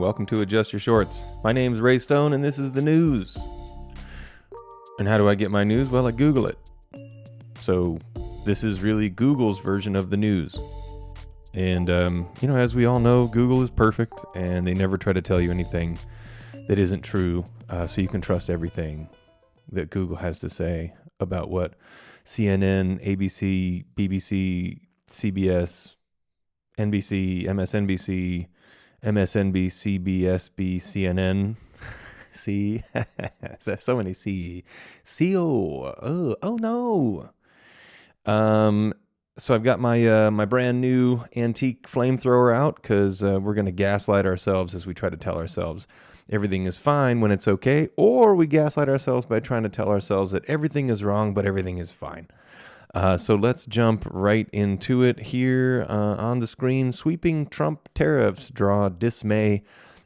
welcome to Adjust Your Shorts. My name's Ray Stone, and this is the news. And how do I get my news? Well, I Google it. So this is really Google's version of the news. And, as we all know, Google is perfect, and they never try to tell you anything that isn't true, so you can trust everything that Google has to say about what CNN, ABC, BBC, CBS, NBC, MSNBC, BSB, CNN. C. So many C. CO. Oh no. So I've got my brand new antique flamethrower out because we're going to gaslight ourselves as we try to tell ourselves everything is fine when it's okay, or we gaslight ourselves by trying to tell ourselves that everything is wrong but everything is fine. So let's jump right into it here on the screen. Sweeping Trump tariffs draw dismay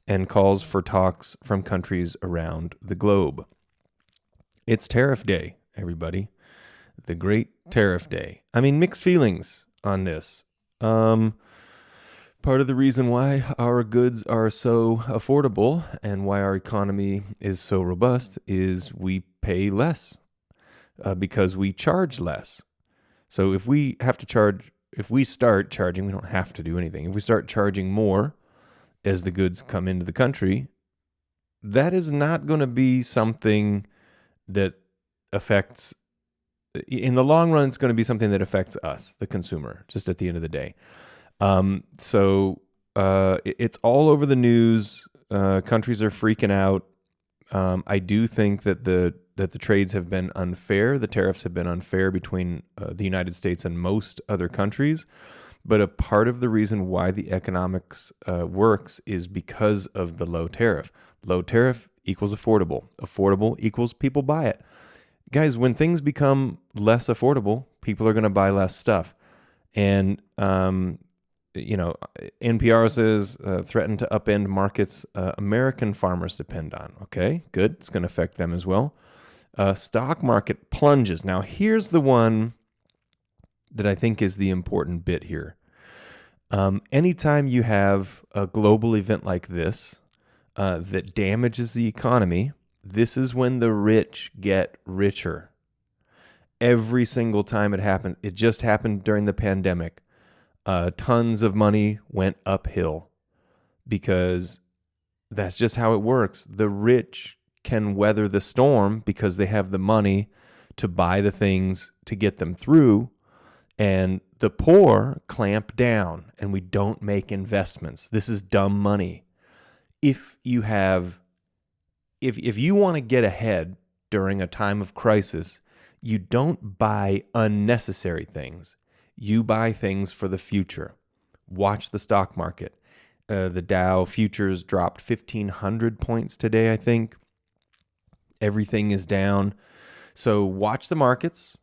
and calls for talks from countries around the globe. It's Tariff Day, everybody. The great Tariff Day. I mean, mixed feelings on this. Part of the reason why our goods are so affordable and why our economy is so robust is we pay less because we charge less. So if we start charging, we don't have to do anything. If we start charging more as the goods come into the country, that is not going to be something that affects, in the long run, it's going to be something that affects us, the consumer, just at the end of the day. It's all over the news. Countries are freaking out. I do think that the trades have been unfair. The tariffs have been unfair between the United States and most other countries. But a part of the reason why the economics works is because of the low tariff. Low tariff equals affordable. Affordable equals people buy it. Guys, when things become less affordable, people are going to buy less stuff. And, NPR says threaten to upend markets American farmers depend on. Okay, good. It's going to affect them as well. Stock market plunges. Now, here's the one that I think is the important bit here. Anytime you have a global event like this that damages the economy, this is when the rich get richer. Every single time it happens. It just happened during the pandemic. Tons of money went uphill because that's just how it works. The rich can weather the storm because they have the money to buy the things to get them through, and the poor clamp down and we don't make investments. This is dumb money. If you want to get ahead during a time of crisis, you don't buy unnecessary things. You buy things for the future. Watch the stock market. The Dow futures dropped 1,500 points today, I think. Everything is down. So watch the markets.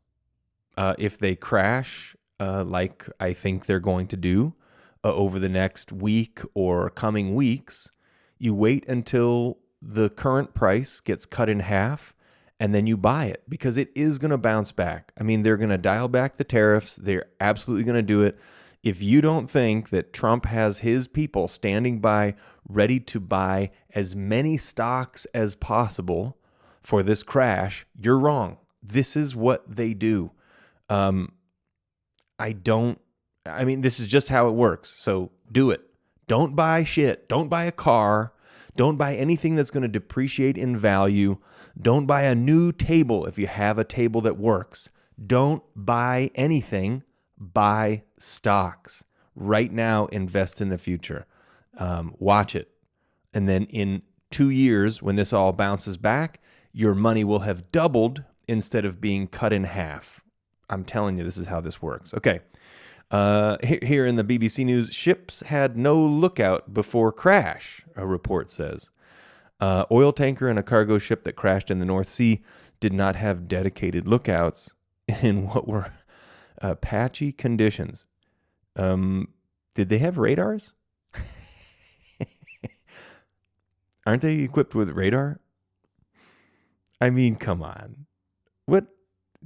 If they crash, like I think they're going to do over the next week or coming weeks, you wait until the current price gets cut in half, and then you buy it because it is going to bounce back. I mean, they're going to dial back the tariffs. They're absolutely going to do it. If you don't think that Trump has his people standing by ready to buy as many stocks as possible for this crash, you're wrong. This is what they do. This is just how it works. So do it. Don't buy shit. Don't buy a car. Don't buy anything that's going to depreciate in value. Don't buy a new table if you have a table that works. Don't buy anything. Buy stocks. Right now, invest in the future. Watch it. And then in 2 years, when this all bounces back, your money will have doubled instead of being cut in half. I'm telling you, this is how this works. Okay. Here in the BBC News, ships had no lookout before crash, a report says. Oil tanker and a cargo ship that crashed in the North Sea did not have dedicated lookouts in what were patchy conditions. Did they have radars? Aren't they equipped with radar? I mean, come on. What?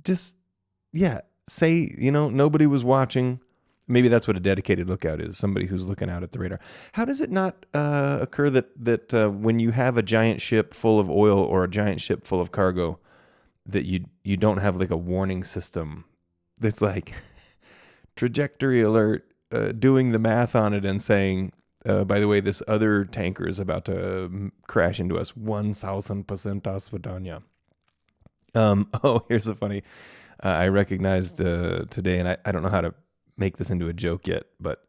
Just, yeah, say, nobody was watching. Maybe that's what a dedicated lookout is, somebody who's looking out at the radar. How does it not occur that when you have a giant ship full of oil or a giant ship full of cargo, that you don't have like a warning system that's like trajectory alert, doing the math on it and saying, by the way, this other tanker is about to crash into us 1,000% Aswadanya. Here's a funny, I recognized today, and I don't know how to make this into a joke yet, but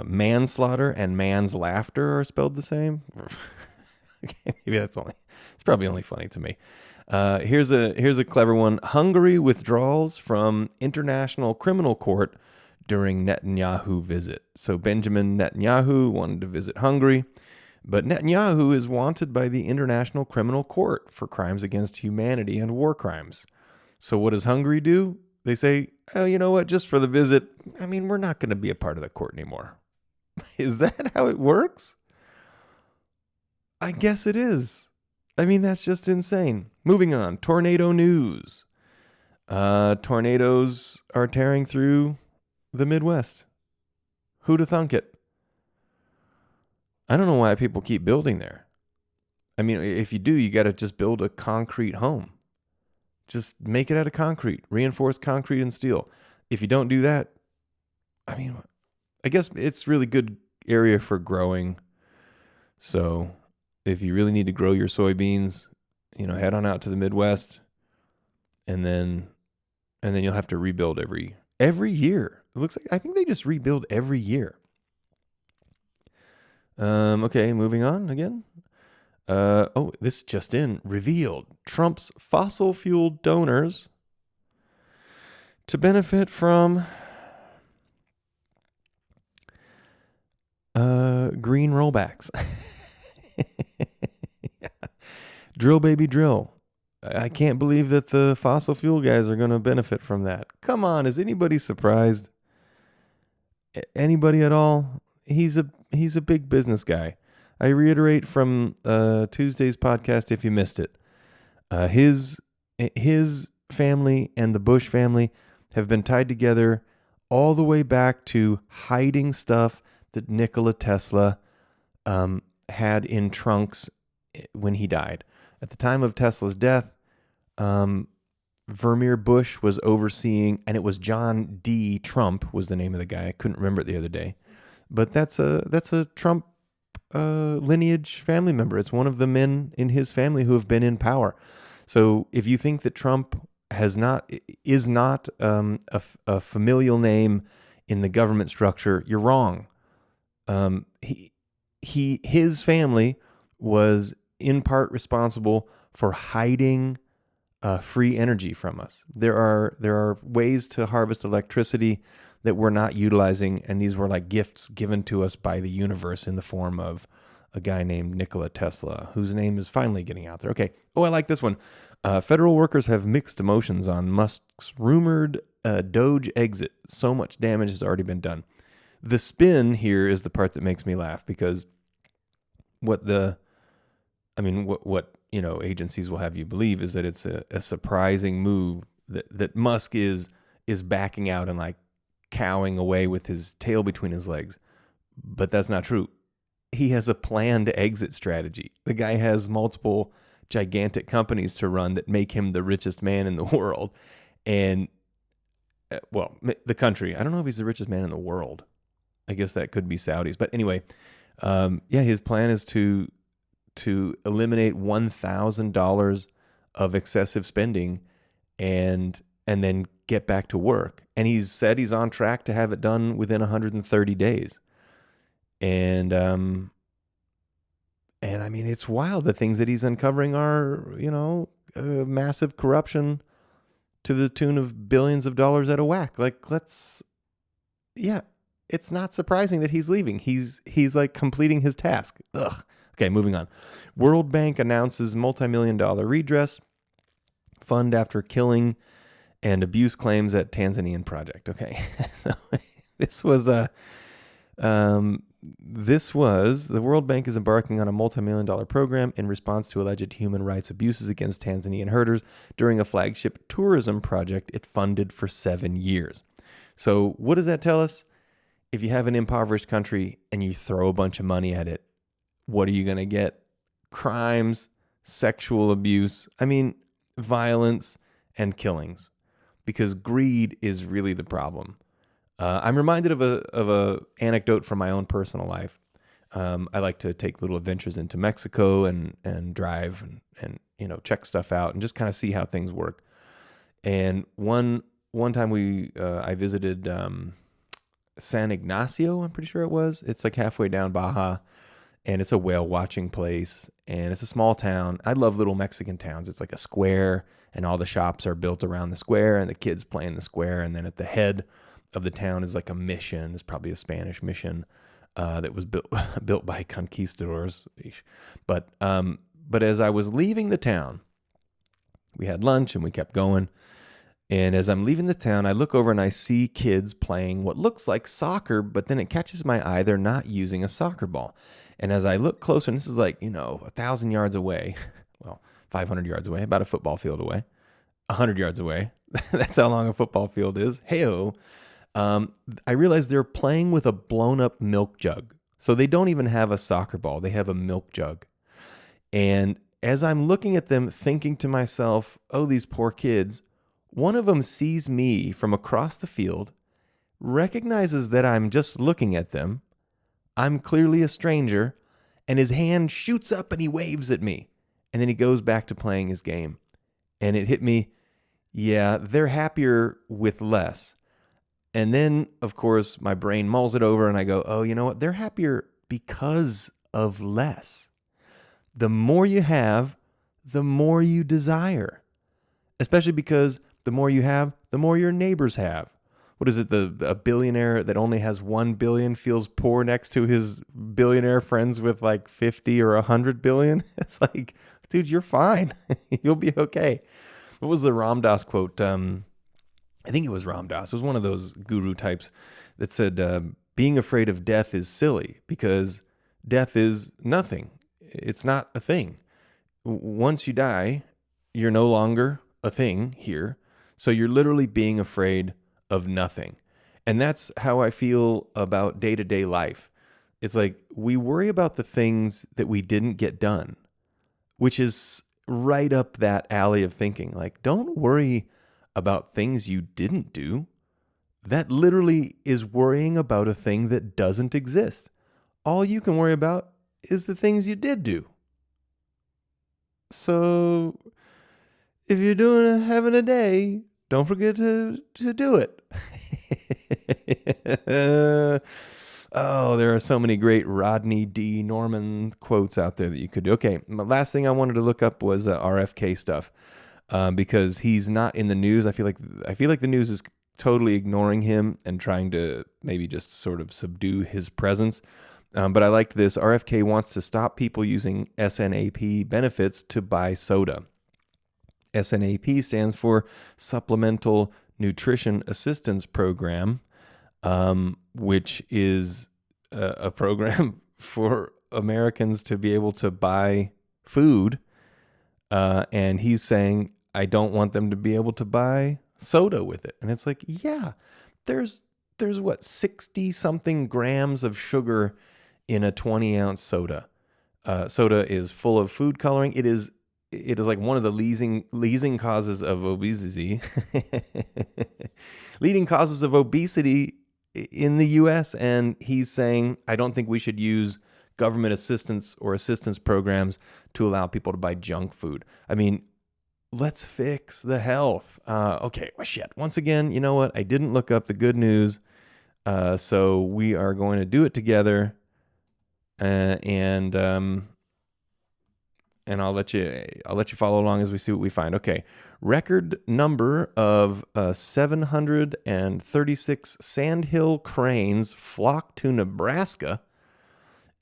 manslaughter and man's laughter are spelled the same. Okay, maybe it's probably only funny to me. Here's a clever one. Hungary withdrawals from International Criminal Court during Netanyahu visit. So Benjamin Netanyahu wanted to visit Hungary, but Netanyahu is wanted by the International Criminal Court for crimes against humanity and war crimes. So what does Hungary do? They say, oh, you know what? Just for the visit, I mean, we're not going to be a part of the court anymore. Is that how it works? I guess it is. I mean, that's just insane. Moving on. Tornado news. Tornadoes are tearing through the Midwest. Who'd have thunk it? I don't know why people keep building there. I mean, if you do, you got to just build a concrete home. Just make it out of concrete, reinforced concrete and steel. If you don't do that, I mean, I guess it's really good area for growing. So if you really need to grow your soybeans, head on out to the Midwest, and then you'll have to rebuild every year. It looks like, I think they just rebuild every year. Okay, moving on again. This just in, revealed Trump's fossil fuel donors to benefit from green rollbacks. Yeah. Drill, baby, drill. I can't believe that the fossil fuel guys are going to benefit from that. Come on, is anybody surprised? Anybody at all? He's a big business guy. I reiterate from Tuesday's podcast, if you missed it, his family and the Bush family have been tied together all the way back to hiding stuff that Nikola Tesla had in trunks when he died. At the time of Tesla's death, Vermeer Bush was overseeing, and it was John D. Trump was the name of the guy. I couldn't remember it the other day, but that's a Trump lineage family member. It's one of the men in his family who have been in power. So if you think that Trump is not a familial name in the government structure, you're wrong. His family was in part responsible for hiding free energy from us. There are ways to harvest electricity that we're not utilizing, and these were like gifts given to us by the universe in the form of a guy named Nikola Tesla, whose name is finally getting out there. Okay. Oh, I like this one. Federal workers have mixed emotions on Musk's rumored Doge exit. So much damage has already been done. The spin here is the part that makes me laugh, because what agencies will have you believe is that it's a surprising move that Musk is backing out and like cowing away with his tail between his legs. But that's not true. He has a planned exit strategy. The guy has multiple gigantic companies to run that make him the richest man in the world. And, the country. I don't know if he's the richest man in the world. I guess that could be Saudis. But anyway, his plan is to eliminate $1,000 of excessive spending and then get back to work. And he's said he's on track to have it done within 130 days. And I mean, it's wild. The things that he's uncovering are, massive corruption to the tune of billions of dollars out of whack. Like, it's not surprising that he's leaving. He's like completing his task. Ugh. Okay, moving on. World Bank announces multi-million-dollar redress fund after killing and abuse claims at Tanzanian project. Okay, so this was the World Bank is embarking on a multi-million-dollar program in response to alleged human rights abuses against Tanzanian herders during a flagship tourism project it funded for 7 years. So what does that tell us? If you have an impoverished country and you throw a bunch of money at it, what are you going to get? Crimes, sexual abuse, violence and killings, because greed is really the problem. I'm reminded of a anecdote from my own personal life. I like to take little adventures into Mexico and drive and check stuff out and just kind of see how things work. And one time I visited San Ignacio, I'm pretty sure it was. It's like halfway down Baja, and it's a whale watching place, and it's a small town. I love little Mexican towns. It's like a square, and all the shops are built around the square, and the kids play in the square, and then at the head of the town is like a mission. It's probably a Spanish mission that was built by conquistadors. But as I was leaving the town, we had lunch and we kept going. And as I'm leaving the town, I look over and I see kids playing what looks like soccer, but then it catches my eye. They're not using a soccer ball. And as I look closer, and this is like, 1,000 yards away, well, 500 yards away, about a football field away, 100 yards away. That's how long a football field is. Hey-o. I realized they're playing with a blown up milk jug. So they don't even have a soccer ball. They have a milk jug. And as I'm looking at them, thinking to myself, oh, these poor kids, one of them sees me from across the field, recognizes that I'm just looking at them. I'm clearly a stranger, and his hand shoots up and he waves at me. And then he goes back to playing his game. And it hit me, yeah, they're happier with less. And then, of course, my brain mulls it over and I go, oh, you know what? They're happier because of less. The more you have, the more you desire. Especially because the more you have, the more your neighbors have. What is it? A billionaire that only has 1 billion feels poor next to his billionaire friends with like 50 or 100 billion. It's like, dude, you're fine. You'll be okay. What was the Ram Dass quote? I think it was Ram Dass. It was one of those guru types that said, being afraid of death is silly because death is nothing. It's not a thing. Once you die, you're no longer a thing here. So you're literally being afraid of nothing. And that's how I feel about day-to-day life. It's like we worry about the things that we didn't get done, which is right up that alley of thinking. Like, don't worry about things you didn't do. That literally is worrying about a thing that doesn't exist. All you can worry about is the things you did do. So if you're having a day, don't forget to do it. Oh, there are so many great Rodney D. Norman quotes out there that you could do. Okay, my last thing I wanted to look up was RFK stuff. Because he's not in the news. I feel like the news is totally ignoring him and trying to maybe just sort of subdue his presence. But I liked this. RFK wants to stop people using SNAP benefits to buy soda. SNAP stands for Supplemental Nutrition Assistance Program, which is a program for Americans to be able to buy food. And he's saying, I don't want them to be able to buy soda with it. And it's like, yeah, there's what, 60 something grams of sugar in a 20-ounce soda. Soda is full of food coloring. It is like one of the leading causes of obesity. Leading causes of obesity in the US. And he's saying, I don't think we should use government assistance or assistance programs to allow people to buy junk food. I mean, let's fix the health. Okay, well, shit. Once again, you know what? I didn't look up the good news, so we are going to do it together, and I'll let you follow along as we see what we find. Okay, record number of 736 sandhill cranes flock to Nebraska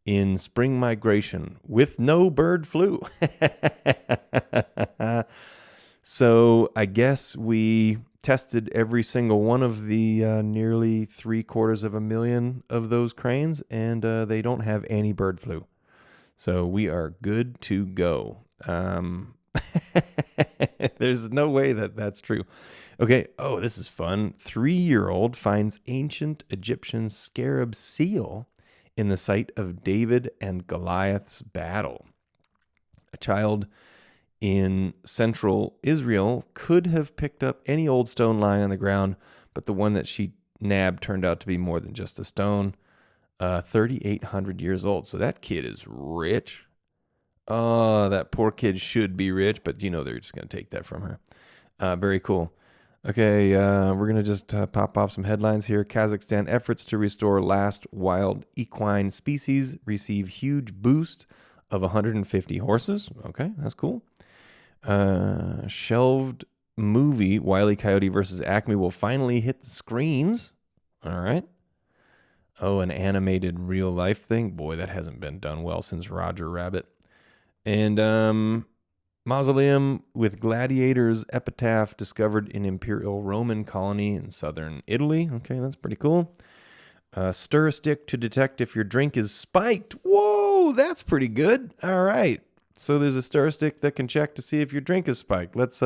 in spring migration with no bird flu. So I guess we tested every single one of the nearly 750,000 of those cranes, and they don't have any bird flu. So we are good to go. There's no way that that's true. Okay. Oh, this is fun. 3-year-old finds ancient Egyptian scarab seal in the site of David and Goliath's battle. A child in central Israel could have picked up any old stone lying on the ground, but the one that she nabbed turned out to be more than just a stone. 3,800 years old. So that kid is rich. Oh, that poor kid should be rich, but they're just going to take that from her. Very cool. Okay, we're going to just pop off some headlines here. Kazakhstan efforts to restore last wild equine species receive huge boost of 150 horses. Okay, that's cool. Shelved movie Wile E. Coyote versus Acme will finally hit the screens. All right. Oh, an animated real life thing. Boy, that hasn't been done well since Roger Rabbit. And mausoleum with gladiators epitaph discovered in Imperial Roman colony in southern Italy. Okay, that's pretty cool. Stir a stick to detect if your drink is spiked. Whoa, that's pretty good. All right. So there's a stir stick that can check to see if your drink is spiked. Let's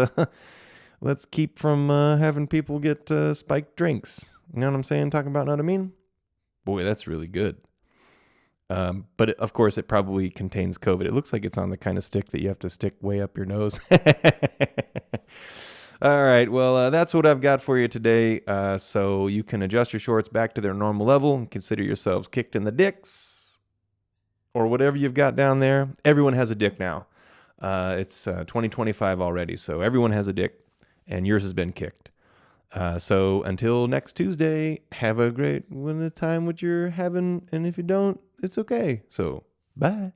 keep from having people get spiked drinks. You know what I'm saying? Talking about, know what I mean? Boy, that's really good. But of course, it probably contains COVID. It looks like it's on the kind of stick that you have to stick way up your nose. All right. Well, that's what I've got for you today. So you can adjust your shorts back to their normal level and consider yourselves kicked in the dicks or whatever you've got down there. Everyone has a dick now. It's 2025 already, so everyone has a dick, and yours has been kicked. So until next Tuesday, have a great time what you're having, and if you don't, it's okay. So bye.